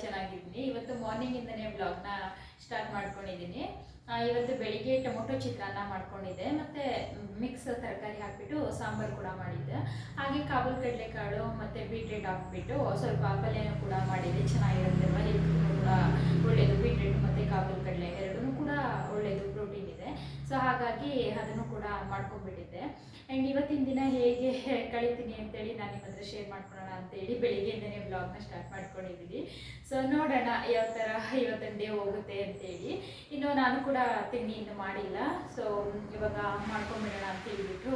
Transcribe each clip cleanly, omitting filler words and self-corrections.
ಚೆನ್ನಾಗಿದ್ದೀನಿ. ಇವತ್ತು ಮಾರ್ನಿಂಗಿಂದನೇ ಬ್ಲಾಗ್ನ ಸ್ಟಾರ್ಟ್ ಮಾಡ್ಕೊಂಡಿದ್ದೀನಿ. ಇವತ್ತು ಬೆಳಿಗ್ಗೆ ಟೊಮೊಟೊ ಚಿತ್ರಾನ್ನ ಮಾಡ್ಕೊಂಡಿದ್ದೆ, ಮತ್ತು ಮಿಕ್ಸ್ ತರಕಾರಿ ಹಾಕಿಬಿಟ್ಟು ಸಾಂಬಾರು ಕೂಡ ಮಾಡಿದ್ದೆ. ಹಾಗೆ ಕಾಬೂಲ್ ಕಡಲೆಕಾಳು ಮತ್ತು ಬೀಟ್ರೇಟ್ ಹಾಕ್ಬಿಟ್ಟು ಸ್ವಲ್ಪ ಪಲ್ಯನೂ ಕೂಡ ಮಾಡಿದ್ದೆ. ಚೆನ್ನಾಗಿರುತ್ತೆ ಅಲ್ವಾ, ಹೆಲ್ತ್ಗೂ ಕೂಡ ಒಳ್ಳೆಯದು. ಬೀಟ್ರೇಟ್ ಮತ್ತು ಕಾಬೂಲ್ ಕಡಲೆ ಎರಡೂ ಕೂಡ ಒಳ್ಳೆಯದು, ಪ್ರೋಟೀನ್ ಇದೆ. ಸೊ ಹಾಗಾಗಿ ಅದನ್ನು ಕೂಡ ಮಾಡ್ಕೊಂಡ್ಬಿಟ್ಟಿದ್ದೆ. ಆ್ಯಂಡ್ ಇವತ್ತಿನ ದಿನ ಹೇಗೆ ಕಳಿತೀನಿ ಅಂತೇಳಿ ನಾನು ನಿಮ್ಮ ಹತ್ರ ಶೇರ್ ಮಾಡ್ಕೊಳ್ಳೋಣ ಅಂತೇಳಿ ಬೆಳಿಗ್ಗೆಯಿಂದನೇ ಬ್ಲಾಗ್ನ ಸ್ಟಾರ್ಟ್ ಮಾಡ್ಕೊಂಡಿದ್ದೀನಿ. ಸೊ ನೋಡೋಣ ಯಾವ ಥರ ಇವತ್ತಿನ ಡೇ ಹೋಗುತ್ತೆ ಅಂತೇಳಿ. ಇನ್ನು ನಾನು ಕೂಡ ತಿಂಡಿ ಇನ್ನೂ ಮಾಡಿಲ್ಲ. ಸೊ ಇವಾಗ ಮಾಡ್ಕೊಂಬಿಡೋಣ ಅಂತ ಹೇಳ್ಬಿಟ್ಟು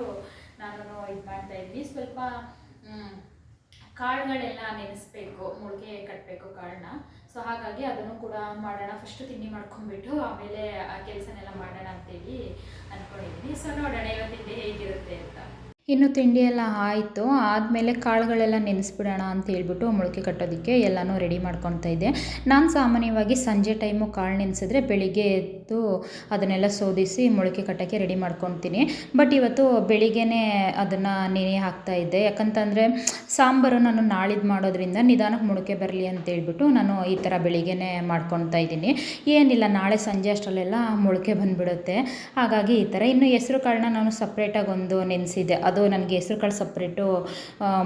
ನಾನು ಇದು ಮಾಡ್ತಾಯಿದ್ದೀನಿ. ಸ್ವಲ್ಪ ಕಾಳುಗಳೆಲ್ಲ ನೆನೆಸ್ಬೇಕು, ಮೊಳಕೆ ಕಟ್ಟಬೇಕು ಕಾಳನ್ನ. ಸೊ ಹಾಗಾಗಿ ಅದನ್ನು ಕೂಡ ಮಾಡೋಣ. ಫಸ್ಟು ತಿಂಡಿ ಮಾಡ್ಕೊಂಡ್ಬಿಟ್ಟು ಆಮೇಲೆ ಆ ಕೆಲಸನೆಲ್ಲ ಮಾಡೋಣ ಅಂತೇಳಿ ಅಂದ್ಕೊಂಡಿದ್ದೀನಿ. ಸೊ ನೋಡೋಣ ಇವತ್ತಿನ ಡೇ ಹೇಗಿರುತ್ತೆ ಅಂತ. ಇನ್ನು ತಿಂಡಿ ಎಲ್ಲ ಆಯಿತು. ಆದಮೇಲೆ ಕಾಳುಗಳೆಲ್ಲ ನೆನೆಸ್ಬಿಡೋಣ ಅಂತ ಹೇಳ್ಬಿಟ್ಟು ಮೊಳಕೆ ಕಟ್ಟೋದಕ್ಕೆ ಎಲ್ಲನೂ ರೆಡಿ ಮಾಡ್ಕೊತಾ ಇದ್ದೆ. ನಾನು ಸಾಮಾನ್ಯವಾಗಿ ಸಂಜೆ ಟೈಮು ಕಾಳು ನೆನೆಸಿದ್ರೆ ಬೆಳಿಗ್ಗೆ ಎದ್ದು ಅದನ್ನೆಲ್ಲ ಶೋಧಿಸಿ ಮೊಳಕೆ ಕಟ್ಟೋಕ್ಕೆ ರೆಡಿ ಮಾಡ್ಕೊತೀನಿ. ಬಟ್ ಇವತ್ತು ಬೆಳಿಗ್ಗೆನೇ ಅದನ್ನು ನೆನೆ ಹಾಕ್ತಾಯಿದ್ದೆ. ಯಾಕಂತಂದರೆ ಸಾಂಬಾರು ನಾನು ನಾಳಿದ್ದು ಮಾಡೋದ್ರಿಂದ ನಿಧಾನಕ್ಕೆ ಮೊಳಕೆ ಬರಲಿ ಅಂತೇಳ್ಬಿಟ್ಟು ನಾನು ಈ ಥರ ಬೆಳಿಗ್ಗೆನೇ ಮಾಡ್ಕೊತಾ ಇದ್ದೀನಿ. ಏನಿಲ್ಲ, ನಾಳೆ ಸಂಜೆ ಅಷ್ಟರಲ್ಲೆಲ್ಲ ಮೊಳಕೆ ಬಂದುಬಿಡುತ್ತೆ. ಹಾಗಾಗಿ ಈ ಥರ. ಇನ್ನು ಹೆಸ್ರು ಕಾಳನ್ನ ನಾನು ಸಪ್ರೇಟಾಗಿ ಒಂದು ನೆನೆಸಿದ್ದೆ. ಅದು ನನಗೆ ಹೆಸ್ರು ಕಾಳು ಸಪ್ರೇಟು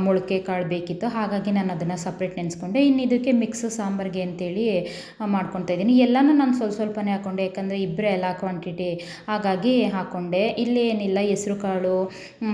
ಮೊಳಕೆ ಕಾಳು ಬೇಕಿತ್ತು. ಹಾಗಾಗಿ ನಾನು ಅದನ್ನು ಸಪ್ರೇಟ್ ನೆನೆಸ್ಕೊಂಡೆ. ಇನ್ನು ಇದಕ್ಕೆ ಮಿಕ್ಸು ಸಾಂಬಾರಿಗೆ ಅಂತೇಳಿ ಮಾಡ್ಕೊತಾ ಇದ್ದೀನಿ. ಎಲ್ಲನೂ ನಾನು ಸ್ವಲ್ಪನೇ ಹಾಕ್ಕೊಂಡೆ, ಯಾಕಂದರೆ ಇಬ್ಬರೇ ಎಲ್ಲ ಕ್ವಾಂಟಿಟಿ, ಹಾಗಾಗಿ ಹಾಕ್ಕೊಂಡೆ. ಇಲ್ಲಿ ಏನಿಲ್ಲ, ಹೆಸ್ರು ಕಾಳು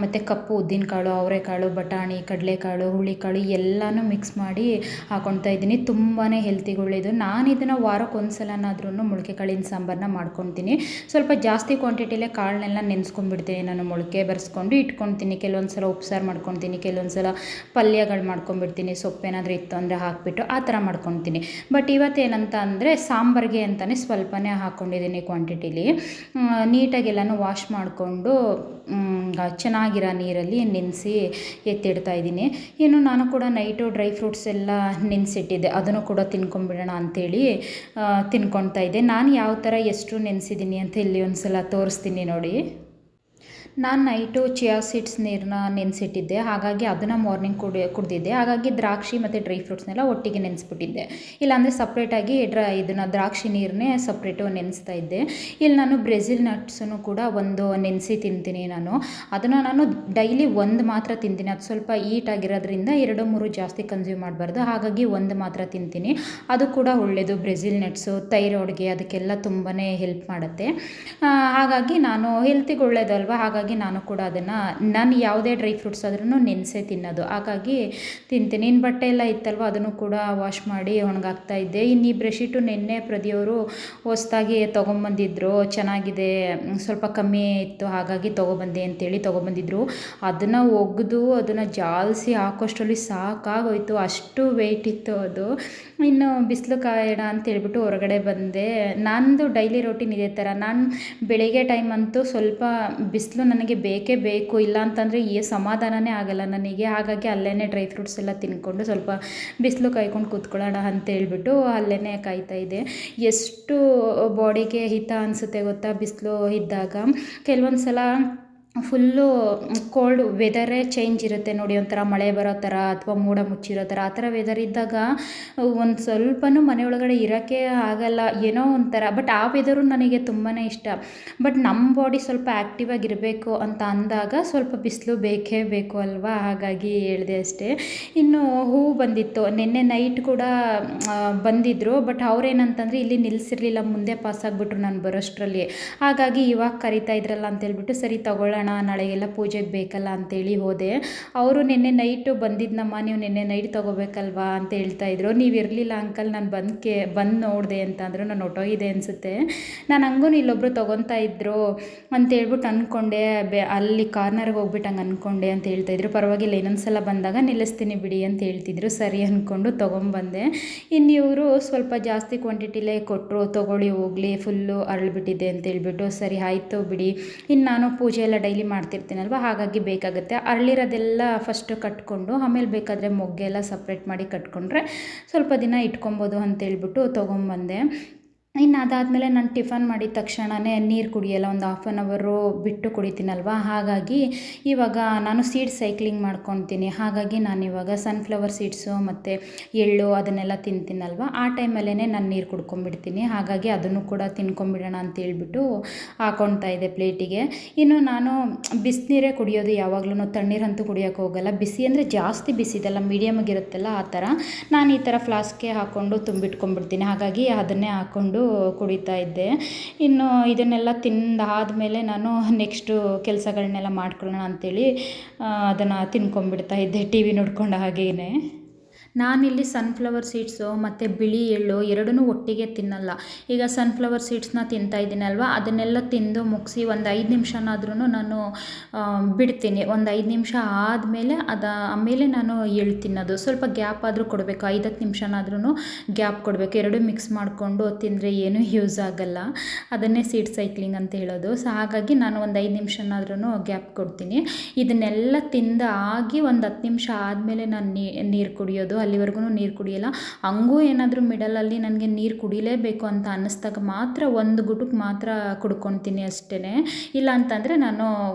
ಮತ್ತು ಕಪ್ಪು ಉದ್ದಿನಕಾಳು, ಅವರೆಕಾಳು, ಬಟಾಣಿ, ಕಡಲೆಕಾಳು, ಹುಳಿಕಾಳು ಎಲ್ಲನೂ ಮಿಕ್ಸ್ ಮಾಡಿ ಹಾಕ್ಕೊತಾ ಇದ್ದೀನಿ. ತುಂಬಾ ಹೆಲ್ತಿಗೆ ಒಳ್ಳೆಯದು. ನಾನು ಇದನ್ನು ವಾರಕ್ಕೆ ಒಂದು ಸಲನಾದ್ರೂ ಮೊಳಕೆ ಕಾಳಿನ ಸಾಂಬಾರನ್ನ ಮಾಡ್ಕೊತೀನಿ. ಸ್ವಲ್ಪ ಜಾಸ್ತಿ ಕ್ವಾಂಟಿಟಿಲೇ ಕಾಳನ್ನೆಲ್ಲ ನೆನೆಸ್ಕೊಂಡ್ಬಿಡ್ತೀನಿ. ನಾನು ಮೊಳಕೆ ಬರೆಸ್ಕೊಂಡು ಇಟ್ಕೊತೀನಿ. ಕೆಲವೊಂದು ಸಲ ಉಪ್ಸಾರು ಮಾಡ್ಕೊತೀನಿ, ಕೆಲವೊಂದು ಸಲ ಪಲ್ಯಗಳು ಮಾಡ್ಕೊಂಡ್ಬಿಡ್ತೀನಿ. ಸೊಪ್ಪೇನಾದರೂ ಇತ್ತು ಅಂದರೆ ಹಾಕಿಬಿಟ್ಟು ಆ ಥರ ಮಾಡ್ಕೊತೀನಿ. ಬಟ್ ಇವತ್ತೇನಂತ ಅಂದರೆ ಸಾಂಬಾರಿಗೆ ಅಂತಲೇ ಸ್ವಲ್ಪನೇ ಹಾಕ್ಕೊಂಡಿದ್ದೀನಿ ಕ್ವಾಂಟಿಟಿಲಿ. ನೀಟಾಗೆಲ್ಲನೂ ವಾಶ್ ಮಾಡಿಕೊಂಡು ಚೆನ್ನಾಗಿರೋ ನೀರಲ್ಲಿ ನೆನೆಸಿ ಎತ್ತಿಡ್ತಾಯಿದ್ದೀನಿ. ಇನ್ನು ನಾನು ಕೂಡ ನೈಟು ಡ್ರೈ ಫ್ರೂಟ್ಸ್ ಎಲ್ಲ ನೆನೆಸಿಟ್ಟಿದ್ದೆ, ಅದನ್ನು ಕೂಡ ತಿನ್ಕೊಂಬಿಡೋಣ ಅಂಥೇಳಿ ತಿನ್ಕೊತಾ ಇದ್ದೆ. ನಾನು ಯಾವ ಥರ ಎಷ್ಟು ನೆನೆಸಿದ್ದೀನಿ ಅಂತ ಇಲ್ಲಿ ಒಂದು ಸಲ ತೋರಿಸ್ತೀನಿ ನೋಡಿ. ನಾನು ನೈಟು ಚಿಯಾ ಸೀಡ್ಸ್ ನೀರನ್ನ ನೆನೆಸಿಟ್ಟಿದ್ದೆ. ಹಾಗಾಗಿ ಅದನ್ನು ಮಾರ್ನಿಂಗ್ ಕುಡಿದಿದ್ದೆ. ಹಾಗಾಗಿ ದ್ರಾಕ್ಷಿ ಮತ್ತು ಡ್ರೈ ಫ್ರೂಟ್ಸ್ನೆಲ್ಲ ಒಟ್ಟಿಗೆ ನೆನೆಸ್ಬಿಟ್ಟಿದ್ದೆ. ಇಲ್ಲಾಂದರೆ ಸಪ್ರೇಟಾಗಿ ಇದನ್ನು ದ್ರಾಕ್ಷಿ ನೀರನ್ನೇ ಸಪ್ರೇಟು ನೆನೆಸ್ತಾ ಇದ್ದೆ. ಇಲ್ಲಿ ನಾನು ಬ್ರೆಜಿಲ್ ನಟ್ಸನ್ನು ಕೂಡ ಒಂದು ನೆನೆಸಿ ತಿಂತೀನಿ ನಾನು. ಅದನ್ನು ನಾನು ಡೈಲಿ ಒಂದು ಮಾತ್ರ ತಿಂತೀನಿ. ಅದು ಸ್ವಲ್ಪ ಈಟ್ ಆಗಿರೋದ್ರಿಂದ 2-3 ಜಾಸ್ತಿ ಕನ್ಸ್ಯೂಮ್ ಮಾಡಬಾರ್ದು. ಹಾಗಾಗಿ ಒಂದು ಮಾತ್ರ ತಿಂತೀನಿ. ಅದು ಕೂಡ ಒಳ್ಳೆಯದು. ಬ್ರೆಜಿಲ್ ನಟ್ಸು ಥೈರಾಯ್ಡ್ಗೆ ಅದಕ್ಕೆಲ್ಲ ತುಂಬಾ ಹೆಲ್ಪ್ ಮಾಡುತ್ತೆ. ಹಾಗಾಗಿ ನಾನು ಹೆಲ್ತಿಗೆ ಒಳ್ಳೆಯದಲ್ವ, ಹಾಗಾಗಿ ನಾನು ಕೂಡ ಅದನ್ನು ನಾನು ಯಾವುದೇ ಡ್ರೈ ಫ್ರೂಟ್ಸ್ ಆದ್ರೂ ನೆನೆಸೇ ತಿನ್ನೋದು. ಹಾಗಾಗಿ ತಿಂತೀನಿ. ಇನ್ನು ಬಟ್ಟೆ ಎಲ್ಲ ಇತ್ತಲ್ವ, ಅದನ್ನು ಕೂಡ ವಾಶ್ ಮಾಡಿ ಒಣಗಾಕ್ತಾ ಇದ್ದೆ. ಇನ್ನು ಈ ಬ್ರೆಶೀಟು ನಿನ್ನೆ ಪ್ರದಿಯವರು ಹೊಸ್ದಾಗಿ ತೊಗೊಂಬಂದಿದ್ರು, ಚೆನ್ನಾಗಿದೆ, ಸ್ವಲ್ಪ ಕಮ್ಮಿ ಇತ್ತು, ಹಾಗಾಗಿ ತೊಗೊಬಂದೆ ಅಂತೇಳಿ ತೊಗೊಬಂದಿದ್ರು. ಅದನ್ನು ಒಗೆದು ಅದನ್ನು ಜಾಲಿಸಿ ಹಾಕೋಷ್ಟರಲ್ಲಿ ಸಾಕಾಗೋಯ್ತು, ಅಷ್ಟು ವೆಯ್ಟ್ ಇತ್ತು ಅದು. ಇನ್ನು ಬಿಸಿಲು ಕಾಯೋಣ ಅಂತೇಳ್ಬಿಟ್ಟು ಹೊರಗಡೆ ಬಂದೆ. ನಂದು ಡೈಲಿ ರೋಟೀನ್ ಇದೇ ಥರ. ನಾನು ಬೆಳಿಗ್ಗೆ ಟೈಮ್ ಅಂತೂ ಸ್ವಲ್ಪ ಬಿಸಿಲು ನನಗೆ ಬೇಕೇ ಬೇಕು, ಇಲ್ಲ ಅಂತಂದರೆ ಸಮಾಧಾನನೇ ಆಗಲ್ಲ ನನಗೆ. ಹಾಗಾಗಿ ಅಲ್ಲೇ ಡ್ರೈ ಫ್ರೂಟ್ಸ್ ಎಲ್ಲ ತಿನ್ಕೊಂಡು ಸ್ವಲ್ಪ ಬಿಸಿಲು ಕಾಯ್ಕೊಂಡು ಕೂತ್ಕೊಳ್ಳೋಣ ಅಂತೇಳ್ಬಿಟ್ಟು ಅಲ್ಲೇ ಕಾಯ್ತಾಯಿದ್ದೆ. ಎಷ್ಟು ಬಾಡಿಗೆ ಹಿತ ಅನಿಸುತ್ತೆ ಗೊತ್ತಾ ಬಿಸಿಲು ಇದ್ದಾಗ. ಕೆಲವೊಂದು ಸಲ ಫುಲ್ಲು ಕೋಲ್ಡ್ ವೆದರೇ ಚೇಂಜ್ ಇರುತ್ತೆ ನೋಡಿ, ಒಂಥರ ಮಳೆ ಬರೋ ಥರ ಅಥವಾ ಮೋಡ ಮುಚ್ಚಿರೋ ಥರ. ಆ ಥರ ವೆದರ್ ಇದ್ದಾಗ ಒಂದು ಸ್ವಲ್ಪನೂ ಮನೆ ಒಳಗಡೆ ಇರೋಕ್ಕೆ ಆಗಲ್ಲ, ಏನೋ ಒಂಥರ. ಬಟ್ ಆ ವೆದರು ನನಗೆ ತುಂಬಾ ಇಷ್ಟ. ಬಟ್ ನಮ್ಮ ಬಾಡಿ ಸ್ವಲ್ಪ ಆ್ಯಕ್ಟಿವ್ ಆಗಿರಬೇಕು ಅಂತ ಅಂದಾಗ ಸ್ವಲ್ಪ ಬಿಸಿಲು ಬೇಕೇ ಬೇಕು ಅಲ್ವಾ, ಹಾಗಾಗಿ ಹೇಳಿದೆ ಅಷ್ಟೇ. ಇನ್ನು ಹೂವು ಬಂದಿತ್ತು ನಿನ್ನೆ ನೈಟ್ ಕೂಡ ಬಂದಿದ್ದರು. ಬಟ್ ಅವ್ರೇನಂತಂದರೆ ಇಲ್ಲಿ ನಿಲ್ಲಿಸಿರಲಿಲ್ಲ, ಮುಂದೆ ಪಾಸ್ ಆಗಿಬಿಟ್ರು ನಾನು ಬರೋಷ್ಟರಲ್ಲಿ. ಹಾಗಾಗಿ ಇವಾಗ ಕರಿತಾ ಇದ್ರಲ್ಲ ಅಂತೇಳ್ಬಿಟ್ಟು ಸರಿ ತಗೊಳ್ಳೋಣ, ನಾಳೆಗೆಲ್ಲ ಪೂಜೆಗೆ ಬೇಕಲ್ಲ ಅಂತೇಳಿ ಹೋದೆ. ಅವರು ನಿನ್ನೆ ನೈಟು ಬಂದಿದ್ನಮ್ಮ, ನೀವು ನಿನ್ನೆ ನೈಟ್ ತೊಗೋಬೇಕಲ್ವಾ ಅಂತ ಹೇಳ್ತಾಯಿದ್ರು. ನೀವು ಇರಲಿಲ್ಲ ಅಂಕಲ್, ನಾನು ಬಂದು ನೋಡಿದೆ ಅಂತ ಅಂದರು. ನಾನು ಹೊಟ್ಟೋಗಿದೆ ಅನಿಸುತ್ತೆ. ನಾನು ಹಂಗೂ ಇಲ್ಲೊಬ್ಬರು ತೊಗೊತಾ ಇದ್ರು ಅಂತೇಳ್ಬಿಟ್ಟು ಅಂದ್ಕೊಂಡೆ. ಅಲ್ಲಿ ಕಾರ್ನರ್ಗೆ ಹೋಗ್ಬಿಟ್ಟು ಹಂಗೆ ಅಂದ್ಕೊಂಡೆ ಅಂತ ಹೇಳ್ತಾಯಿದ್ರು. ಪರವಾಗಿಲ್ಲ, ಇನ್ನೊಂದು ಸಲ ಬಂದಾಗ ನಿಲ್ಲಿಸ್ತೀನಿ ಬಿಡಿ ಅಂತ ಹೇಳ್ತಿದ್ರು. ಸರಿ ಅಂದ್ಕೊಂಡು ತೊಗೊಂಬಂದೆ. ಇನ್ನು ಇವರು ಸ್ವಲ್ಪ ಜಾಸ್ತಿ ಕ್ವಾಂಟಿಟಿಲೇ ಕೊಟ್ಟರು, ತೊಗೊಳ್ಳಿ ಹೋಗಲಿ, ಫುಲ್ಲು ಅರಳಿಬಿಟ್ಟಿದೆ ಅಂತೇಳ್ಬಿಟ್ಟು. ಸರಿ ಆಯಿತು ಬಿಡಿ. ಇನ್ನು ನಾನು ಪೂಜೆ ಎಲ್ಲ ಡೈಲಿ ಮಾಡ್ತಿರ್ತೀನಲ್ವ, ಹಾಗಾಗಿ ಬೇಕಾಗುತ್ತೆ. ಅರಳಿರೋದೆಲ್ಲ ಫಸ್ಟು ಕಟ್ಕೊಂಡು ಆಮೇಲೆ ಬೇಕಾದರೆ ಮೊಗ್ಗೆಲ್ಲ ಸಪ್ರೇಟ್ ಮಾಡಿ ಕಟ್ಕೊಂಡ್ರೆ ಸ್ವಲ್ಪ ದಿನ ಇಟ್ಕೊಬೋದು ಅಂತೇಳ್ಬಿಟ್ಟು ತೊಗೊಂಬಂದೆ. ಇನ್ನು ಅದಾದಮೇಲೆ ನಾನು ಟಿಫನ್ ಮಾಡಿದ ತಕ್ಷಣವೇ ನೀರು ಕುಡಿಯಲ್ಲ, ಒಂದು ಹಾಫ್ ಆನ್ ಅವರು ಬಿಟ್ಟು ಕುಡಿತೀನಲ್ವ. ಹಾಗಾಗಿ ಇವಾಗ ನಾನು ಸೀಡ್ ಸೈಕ್ಲಿಂಗ್ ಮಾಡ್ಕೊತೀನಿ. ಹಾಗಾಗಿ ನಾನಿವಾಗ ಸನ್ಫ್ಲವರ್ ಸೀಡ್ಸು ಮತ್ತು ಎಳ್ಳು ಅದನ್ನೆಲ್ಲ ತಿಂತೀನಲ್ವ, ಆ ಟೈಮಲ್ಲೇ ನಾನು ನೀರು ಕುಡ್ಕೊಂಬಿಡ್ತೀನಿ. ಹಾಗಾಗಿ ಅದನ್ನು ಕೂಡ ತಿನ್ಕೊಂಬಿಡೋಣ ಅಂತೇಳ್ಬಿಟ್ಟು ಹಾಕ್ಕೊಳ್ತಾ ಇದ್ದೆ ಪ್ಲೇಟಿಗೆ. ಇನ್ನು ನಾನು ಬಿಸಿನೀರೇ ಕುಡಿಯೋದು ಯಾವಾಗಲೂ, ತಣ್ಣೀರಂತೂ ಕುಡಿಯೋಕ್ಕೆ ಹೋಗಲ್ಲ. ಬಿಸಿ ಅಂದರೆ ಜಾಸ್ತಿ ಬಿಸಿದಲ್ಲ, ಮೀಡಿಯಮಾಗಿರುತ್ತಲ್ಲ ಆ ಥರ. ನಾನು ಈ ಥರ ಫ್ಲಾಸ್ಕ್ಗೆ ಹಾಕ್ಕೊಂಡು ತುಂಬಿಟ್ಕೊಂಡ್ಬಿಡ್ತೀನಿ. ಹಾಗಾಗಿ ಅದನ್ನೇ ಹಾಕ್ಕೊಂಡು ಕುಡಿತಾ ಇದ್ದೆ. ಇನ್ನು ಇದನ್ನೆಲ್ಲ ತಿಂದಾದಮೇಲೆ ನಾನು ನೆಕ್ಸ್ಟು ಕೆಲಸಗಳನ್ನೆಲ್ಲ ಮಾಡ್ಕೊಳ್ಳೋಣ ಅಂಥೇಳಿ ಅದನ್ನು ತಿನ್ಕೊಂಡ್ಬಿಡ್ತಾ ಇದ್ದೆ ಟಿ ವಿ ನೋಡ್ಕೊಂಡು ಹಾಗೇನೆ. ನಾನಿಲ್ಲಿ ಸನ್ಫ್ಲವರ್ ಸೀಡ್ಸು ಮತ್ತು ಬಿಳಿ ಎಳ್ಳು ಎರಡನ್ನೂ ಒಟ್ಟಿಗೆ ತಿನ್ನಲ್ಲ. ಈಗ ಸನ್ಫ್ಲವರ್ ಸೀಡ್ಸ್ನ ತಿಂತಾಯಿದ್ದೀನಲ್ವ, ಅದನ್ನೆಲ್ಲ ತಿಂದು ಮುಗಿಸಿ ಒಂದು 5 ನಿಮಿಷನಾದ್ರೂ ನಾನು ಬಿಡ್ತೀನಿ. ಒಂದು 5 ನಿಮಿಷ ಆದಮೇಲೆ ಆಮೇಲೆ ನಾನು ಎಳ್ಳು ತಿನ್ನೋದು. ಸ್ವಲ್ಪ ಗ್ಯಾಪ್ ಆದರೂ ಕೊಡಬೇಕು, 5-10 ನಿಮಿಷನಾದ್ರೂ ಗ್ಯಾಪ್ ಕೊಡಬೇಕು. ಎರಡೂ ಮಿಕ್ಸ್ ಮಾಡಿಕೊಂಡು ತಿಂದರೆ ಏನೂ ಯೂಸ್ ಆಗೋಲ್ಲ. ಅದನ್ನೇ ಸೀಡ್ ಸೈಕ್ಲಿಂಗ್ ಅಂತ ಹೇಳೋದು. ಸೊ ಹಾಗಾಗಿ ನಾನು ಒಂದು 5 ನಿಮಿಷನಾದ್ರೂ ಗ್ಯಾಪ್ ಕೊಡ್ತೀನಿ. ಇದನ್ನೆಲ್ಲ ತಿಂದಾಗಿ ಒಂದು 10 ನಿಮಿಷ ಆದಮೇಲೆ ನಾನು ನೀರು ಕುಡಿಯೋದು. ಅಲ್ಲಿವರೆಗೂ ನೀರು ಕುಡಿಯೋಲ್ಲ. ಹಂಗೂ ಏನಾದರೂ ಮಿಡಲಲ್ಲಿ ನನಗೆ ನೀರು ಕುಡಿಲೇಬೇಕು ಅಂತ ಅನ್ನಿಸ್ದಾಗ ಮಾತ್ರ ಒಂದು ಗುಟುಕ್ ಮಾತ್ರ ಕುಡ್ಕೊತೀನಿ ಅಷ್ಟೇ. ಇಲ್ಲ ಅಂತಂದರೆ ನಾನು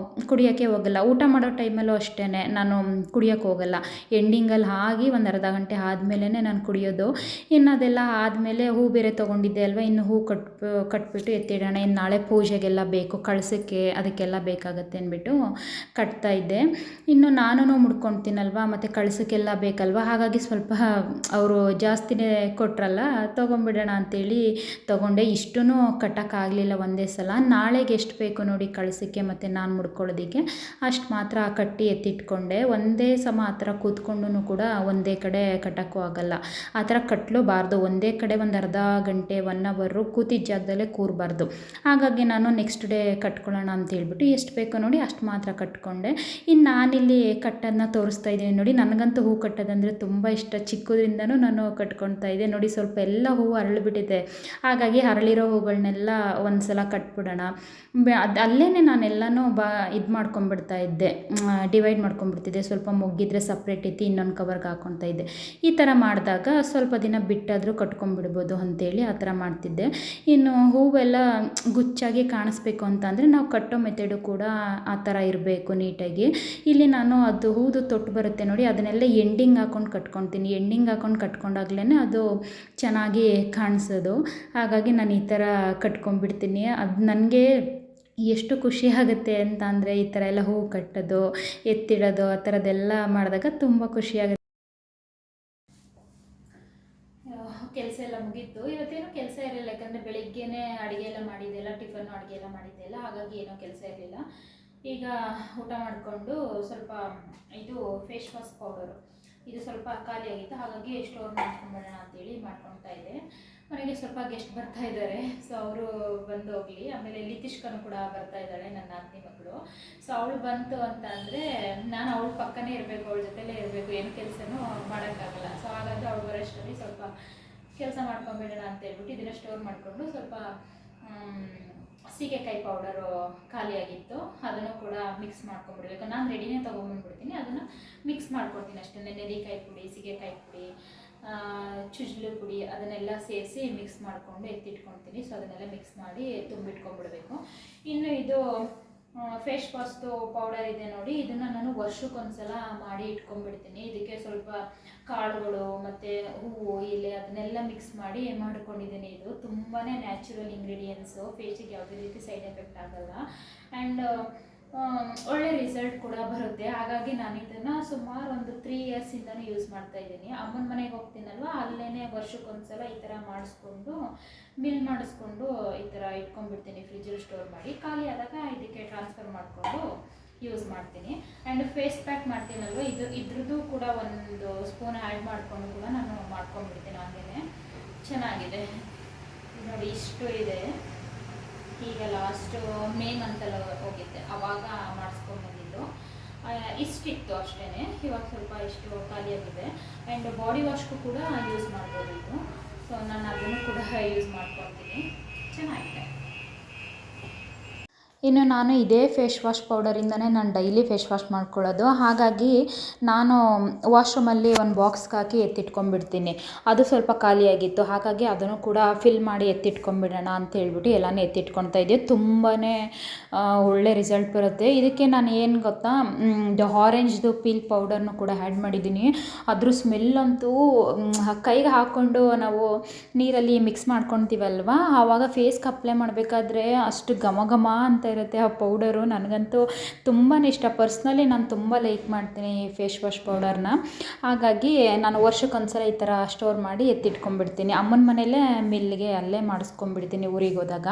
ಕುಡಿಯೋಕ್ಕೆ ಹೋಗಲ್ಲ. ಊಟ ಮಾಡೋ ಟೈಮಲ್ಲೂ ಅಷ್ಟೇ, ನಾನು ಕುಡಿಯೋಕ್ಕೆ ಹೋಗಲ್ಲ. ಎಂಡಿಂಗಲ್ಲಿ ಆಗಿ ಒಂದು ಅರ್ಧ ಗಂಟೆ ಆದಮೇಲೆ ನಾನು ಕುಡಿಯೋದು. ಇನ್ನು ಅದೆಲ್ಲ ಆದಮೇಲೆ ಹೂ ಬೇರೆ ತೊಗೊಂಡಿದ್ದೆ ಅಲ್ವ, ಇನ್ನು ಹೂ ಕಟ್ಬಿಟ್ಟು ಎತ್ತಿಡೋಣ, ಇನ್ನು ನಾಳೆ ಪೂಜೆಗೆಲ್ಲ ಬೇಕು, ಕಳಸಕ್ಕೆ ಅದಕ್ಕೆಲ್ಲ ಬೇಕಾಗತ್ತೆ ಅಂದ್ಬಿಟ್ಟು ಕಟ್ತಾಯಿದ್ದೆ. ಇನ್ನು ನಾನು ಮುಡ್ಕೊತೀನಲ್ವ, ಮತ್ತು ಕಳಸಕ್ಕೆಲ್ಲ ಬೇಕಲ್ವ. ಹಾಗಾಗಿ ಸ್ವಲ್ಪ ಅವರು ಜಾಸ್ತಿನೇ ಕೊಟ್ರಲ್ಲ, ತೊಗೊಂಬಿಡೋಣ ಅಂಥೇಳಿ ತೊಗೊಂಡೆ. ಇಷ್ಟೂ ಕಟ್ಟೋಕ್ಕಾಗಲಿಲ್ಲ ಒಂದೇ ಸಲ. ನಾಳೆಗೆ ಎಷ್ಟು ಬೇಕು ನೋಡಿ ಕಳಸಕ್ಕೆ ಮತ್ತು ನಾನು ಮುಡ್ಕೊಳ್ಳೋದಕ್ಕೆ ಅಷ್ಟು ಮಾತ್ರ ಕಟ್ಟಿ ಎತ್ತಿಟ್ಕೊಂಡೆ. ಒಂದೇ ಸಮ ಆ ಥರ ಕೂತ್ಕೊಂಡು ಕೂಡ ಒಂದೇ ಕಡೆ ಕಟ್ಟೋಕ್ಕೂ ಆಗಲ್ಲ. ಆ ಥರ ಕಟ್ಟಲೂಬಾರ್ದು. ಒಂದೇ ಕಡೆ ಒಂದು ಅರ್ಧ ಗಂಟೆ 1 ಅವರು ಕೂತಿದ್ದ ಜಾಗದಲ್ಲೇ ಕೂರಬಾರ್ದು. ಹಾಗಾಗಿ ನಾನು ನೆಕ್ಸ್ಟ್ ಡೇ ಕಟ್ಕೊಳ್ಳೋಣ ಅಂತೇಳ್ಬಿಟ್ಟು ಎಷ್ಟು ಬೇಕೋ ನೋಡಿ ಅಷ್ಟು ಮಾತ್ರ ಕಟ್ಕೊಂಡೆ. ಇನ್ನು ನಾನಿಲ್ಲಿ ಕಟ್ಟೋದನ್ನ ತೋರಿಸ್ತಾ ಇದ್ದೀನಿ ನೋಡಿ. ನನಗಂತೂ ಹೂ ಕಟ್ಟೋದಂದರೆ ತುಂಬ ಇಷ್ಟ. ಚಿಕ್ಕದ್ರಿಂದನೂ ನಾನು ಕಟ್ಕೊಳ್ತಾ ಇದ್ದೆ ನೋಡಿ. ಸ್ವಲ್ಪ ಎಲ್ಲ ಹೂವು ಅರಳಿಬಿಟ್ಟಿದೆ. ಹಾಗಾಗಿ ಅರಳಿರೋ ಹೂಗಳನ್ನೆಲ್ಲ ಒಂದು ಸಲ ಕಟ್ಬಿಡೋಣ. ಅಲ್ಲೇ ನಾನೆಲ್ಲನೂ ಇದು ಮಾಡ್ಕೊಂಬಿಡ್ತಾ ಇದ್ದೆ, ಡಿವೈಡ್ ಮಾಡ್ಕೊಂಬಿಡ್ತಿದ್ದೆ. ಸ್ವಲ್ಪ ಮೊಗ್ಗಿದ್ರೆ ಸಪ್ರೇಟ್ ಎತ್ತಿ ಇನ್ನೊಂದು ಕವರ್ಗೆ ಹಾಕ್ಕೊಳ್ತಾ ಇದ್ದೆ. ಈ ಥರ ಮಾಡಿದಾಗ ಸ್ವಲ್ಪ ದಿನ ಬಿಟ್ಟಾದರೂ ಕಟ್ಕೊಂಡ್ಬಿಡ್ಬೋದು ಅಂಥೇಳಿ ಆ ಥರ ಮಾಡ್ತಿದ್ದೆ. ಇನ್ನು ಹೂವೆಲ್ಲ ಗುಚ್ಚಾಗಿ ಕಾಣಿಸ್ಬೇಕು ಅಂತಂದರೆ ನಾವು ಕಟ್ಟೋ ಮೆಥಡು ಕೂಡ ಆ ಥರ ಇರಬೇಕು ನೀಟಾಗಿ. ಇಲ್ಲಿ ನಾನು ಅದು ಹೂದು ತೊಟ್ಟು ಬರುತ್ತೆ ನೋಡಿ, ಅದನ್ನೆಲ್ಲ ಎಂಡಿಂಗ್ ಹಾಕ್ಕೊಂಡು ಕಟ್ಕೊತೀನಿ. ಎಂಡಿಂಗ್ ಹಾಕ್ಕೊಂಡು ಕಟ್ಕೊಂಡಾಗ್ಲೇ ಅದು ಚೆನ್ನಾಗಿ ಕಾಣಿಸೋದು. ಹಾಗಾಗಿ ನಾನು ಈ ಥರ ಕಟ್ಕೊಂಡ್ಬಿಡ್ತೀನಿ. ಅದು ನನಗೆ ಎಷ್ಟು ಖುಷಿ ಆಗುತ್ತೆ ಅಂತ ಅಂದರೆ ಈ ಥರ ಎಲ್ಲ ಹೂವು ಕಟ್ಟೋದು, ಎತ್ತಿಡೋದು, ಆ ಥರದ್ದೆಲ್ಲ ಮಾಡಿದಾಗ ತುಂಬ ಖುಷಿಯಾಗುತ್ತೆ. ಕೆಲಸ ಎಲ್ಲ ಮುಗೀತು. ಇವತ್ತೇನು ಕೆಲಸ ಇರಲಿಲ್ಲ, ಯಾಕಂದರೆ ಬೆಳಿಗ್ಗೆನೇ ಅಡುಗೆ ಎಲ್ಲ ಮಾಡಿದ್ದೆಲ್ಲ, ಟಿಫನ್ನು ಅಡುಗೆ ಎಲ್ಲ ಮಾಡಿದ್ದೆಲ್ಲ, ಹಾಗಾಗಿ ಏನೋ ಕೆಲಸ ಇರಲಿಲ್ಲ. ಈಗ ಊಟ ಮಾಡಿಕೊಂಡು ಸ್ವಲ್ಪ ಇದು ಫೇಸ್ ವಾಶ್ ಪೌಡರು ಇದು ಸ್ವಲ್ಪ ಖಾಲಿಯಾಗಿತ್ತು, ಹಾಗಾಗಿ ಸ್ಟೋರ್ ಮಾಡ್ಕೊಂಬಿಡೋಣ ಅಂತೇಳಿ ಮಾಡ್ಕೊತಾ ಇದ್ದೆ. ಮನೆಗೆ ಸ್ವಲ್ಪ ಗೆಸ್ಟ್ ಬರ್ತಾ ಇದ್ದಾರೆ, ಸೊ ಅವರು ಬಂದು ಹೋಗಲಿ. ಆಮೇಲೆ ಲಿತಿಷ್ಕನು ಕೂಡ ಬರ್ತಾ ಇದ್ದಾಳೆ, ನನ್ನ ನಾದಿನಿ ಮಗಳು. ಸೊ ಅವಳು ಬಂತು ಅಂತ ಅಂದರೆ ನಾನು ಅವಳ ಪಕ್ಕನೇ ಇರಬೇಕು, ಅವಳ ಜೊತೆಲೇ ಇರಬೇಕು, ಏನು ಕೆಲಸನೂ ಮಾಡೋಕ್ಕಾಗಲ್ಲ. ಸೊ ಹಾಗಾಗಿ ಅವಳು ಬರೋಷ್ಟರಲ್ಲಿ ಸ್ವಲ್ಪ ಕೆಲಸ ಮಾಡ್ಕೊಂಬಿಡೋಣ ಅಂತೇಳ್ಬಿಟ್ಟು ಇದನ್ನು ಸ್ಟೋರ್ ಮಾಡಿಕೊಂಡು ಸ್ವಲ್ಪ ಸೀಗೆಕಾಯಿ ಪೌಡರು ಖಾಲಿಯಾಗಿತ್ತು, ಅದನ್ನು ಕೂಡ ಮಿಕ್ಸ್ ಮಾಡ್ಕೊಂಬಿಡ್ಬೇಕು. ನಾನು ರೆಡಿನೇ ತೊಗೊಂಬಂದ್ಬಿಡ್ತೀನಿ, ಅದನ್ನು ಮಿಕ್ಸ್ ಮಾಡ್ಕೊಡ್ತೀನಿ ಅಷ್ಟೇ. ನೆಲ್ಲಿಕಾಯಿ ಪುಡಿ, ಸೀಗೆಕಾಯಿ ಪುಡಿ, ಚುಜ್ಲು ಪುಡಿ ಅದನ್ನೆಲ್ಲ ಸೇರಿಸಿ ಮಿಕ್ಸ್ ಮಾಡಿಕೊಂಡು ಎತ್ತಿಟ್ಕೊಳ್ತೀನಿ. ಸೊ ಅದನ್ನೆಲ್ಲ ಮಿಕ್ಸ್ ಮಾಡಿ ತುಂಬಿಟ್ಕೊಂಡ್ಬಿಡ್ಬೇಕು. ಇನ್ನು ಇದು ಫೇಸ್ ವಾಶ್ದು ಪೌಡರ್ ಇದೆ ನೋಡಿ, ಇದನ್ನು ನಾನು ವರ್ಷಕ್ಕೊಂದ್ಸಲ ಮಾಡಿ ಇಟ್ಕೊಂಡ್ಬಿಡ್ತೀನಿ. ಇದಕ್ಕೆ ಸ್ವಲ್ಪ ಕಾಳುಗಳು ಮತ್ತು ಹೂವು, ಎಲೆ ಅದನ್ನೆಲ್ಲ ಮಿಕ್ಸ್ ಮಾಡಿ ಮಾಡ್ಕೊಂಡಿದ್ದೀನಿ. ಇದು ತುಂಬಾ ನ್ಯಾಚುರಲ್ ಇಂಗ್ರೀಡಿಯೆಂಟ್ಸು, ಫೇಸಿಗೆ ಯಾವುದೇ ರೀತಿ ಸೈಡ್ ಎಫೆಕ್ಟ್ ಆಗೋಲ್ಲ ಆ್ಯಂಡ್ ಒಳ್ಳೆ ರಿಸಲ್ಟ್ ಕೂಡ ಬರುತ್ತೆ. ಹಾಗಾಗಿ ನಾನು ಇದನ್ನು ಸುಮಾರು ಒಂದು 3 ಇಯರ್ಸಿಂದನೂ ಯೂಸ್ ಮಾಡ್ತಾ ಇದ್ದೀನಿ. ಅಮ್ಮನ ಮನೆಗೆ ಹೋಗ್ತೀನಲ್ವ, ಅಲ್ಲೇ ವರ್ಷಕ್ಕೊಂದ್ಸಲ ಈ ಥರ ಮಾಡಿಸ್ಕೊಂಡು ಮಿಲ್ ಮಾಡಿಸ್ಕೊಂಡು ಈ ಥರ ಇಟ್ಕೊಂಡ್ಬಿಡ್ತೀನಿ, ಫ್ರಿಜ್ಜಲ್ಲಿ ಸ್ಟೋರ್ ಮಾಡಿ. ಖಾಲಿ ಆದಾಗ ಇದಕ್ಕೆ ಟ್ರಾನ್ಸ್ಫರ್ ಮಾಡಿಕೊಂಡು ಯೂಸ್ ಮಾಡ್ತೀನಿ. ಆ್ಯಂಡ್ ಫೇಸ್ ಪ್ಯಾಕ್ ಮಾಡ್ತೀನಲ್ವ, ಇದ್ರದ್ದು ಕೂಡ ಒಂದು ಸ್ಪೂನ್ ಆ್ಯಡ್ ಮಾಡಿಕೊಂಡು ಕೂಡ ನಾನು ಮಾಡ್ಕೊಂಡ್ಬಿಡ್ತೀನಿ. ಹಾಗೇ ಚೆನ್ನಾಗಿದೆ ನೋಡಿ, ಇಷ್ಟು ಇದೆ. ಈಗ ಲಾಸ್ಟ್ ಮೇ ಮಂತಲ್ಲಿ ಹೋಗಿದ್ದೆ, ಆವಾಗ ಮಾಡಿಸ್ಕೊಂಡ್ಬಂದಿದ್ದು. ಇಷ್ಟಿತ್ತು ಅಷ್ಟೇ. ಇವಾಗ ಸ್ವಲ್ಪ ಇಷ್ಟು ಖಾಲಿಯಾಗಿದೆ. ಆ್ಯಂಡ್ ಬಾಡಿ ವಾಶ್ಗೂ ಕೂಡ ಯೂಸ್ ಮಾಡ್ಬೋದು ಇದು. ಸೊ ನಾನು ಅದನ್ನು ಕೂಡ ಯೂಸ್ ಮಾಡ್ಕೊತೀನಿ, ಚೆನ್ನಾಗಿದೆ. ಇನ್ನು ನಾನು ಇದೇ ಫೇಸ್ ವಾಶ್ ಪೌಡರಿಂದನೇ ನಾನು ಡೈಲಿ ಫೇಸ್ ವಾಶ್ ಮಾಡ್ಕೊಳ್ಳೋದು. ಹಾಗಾಗಿ ನಾನು ವಾಶ್ರೂಮಲ್ಲಿ ಒಂದು ಬಾಕ್ಸ್ಗೆ ಹಾಕಿ ಎತ್ತಿಟ್ಕೊಂಡ್ಬಿಡ್ತೀನಿ. ಅದು ಸ್ವಲ್ಪ ಖಾಲಿಯಾಗಿತ್ತು, ಹಾಗಾಗಿ ಅದನ್ನು ಕೂಡ ಫಿಲ್ ಮಾಡಿ ಎತ್ತಿಟ್ಕೊಂಡ್ಬಿಡೋಣ ಅಂತ ಹೇಳ್ಬಿಟ್ಟು ಎಲ್ಲನೂ ಎತ್ತಿಟ್ಕೊಳ್ತಾ ಇದ್ದೆ. ತುಂಬಾ ಒಳ್ಳೆ ರಿಸಲ್ಟ್ ಬರುತ್ತೆ. ಇದಕ್ಕೆ ನಾನು ಏನು ಗೊತ್ತಾ, ಆರೆಂಜ್ದು ಪೀಲ್ ಪೌಡರ್ನು ಕೂಡ ಆ್ಯಡ್ ಮಾಡಿದ್ದೀನಿ. ಅದ್ರ ಸ್ಮೆಲ್ಲಂತೂ ಕೈಗೆ ಹಾಕ್ಕೊಂಡು ನಾವು ನೀರಲ್ಲಿ ಮಿಕ್ಸ್ ಮಾಡ್ಕೊತೀವಲ್ವ, ಆವಾಗ ಫೇಸ್ಗೆ ಅಪ್ಲೈ ಮಾಡಬೇಕಾದ್ರೆ ಅಷ್ಟು ಘಮ ಘಮ ಅಂತ ಇರುತ್ತೆ ಆ ಪೌಡರು. ನನಗಂತೂ ತುಂಬಾ ಇಷ್ಟ. ಪರ್ಸ್ನಲಿ ನಾನು ತುಂಬ ಲೈಕ್ ಮಾಡ್ತೀನಿ ಈ ಫೇಸ್ ವಾಶ್ ಪೌಡರ್ನ. ಹಾಗಾಗಿ ನಾನು ವರ್ಷಕ್ಕೊಂದ್ಸಲ ಈ ಥರ ಸ್ಟೋರ್ ಮಾಡಿ ಎತ್ತಿಟ್ಕೊಂಡ್ಬಿಡ್ತೀನಿ. ಅಮ್ಮನ ಮನೆಯಲ್ಲೇ ಮಿಲ್ಗೆ ಅಲ್ಲೇ ಮಾಡಿಸ್ಕೊಂಡ್ಬಿಡ್ತೀನಿ ಊರಿಗೆ ಹೋದಾಗ.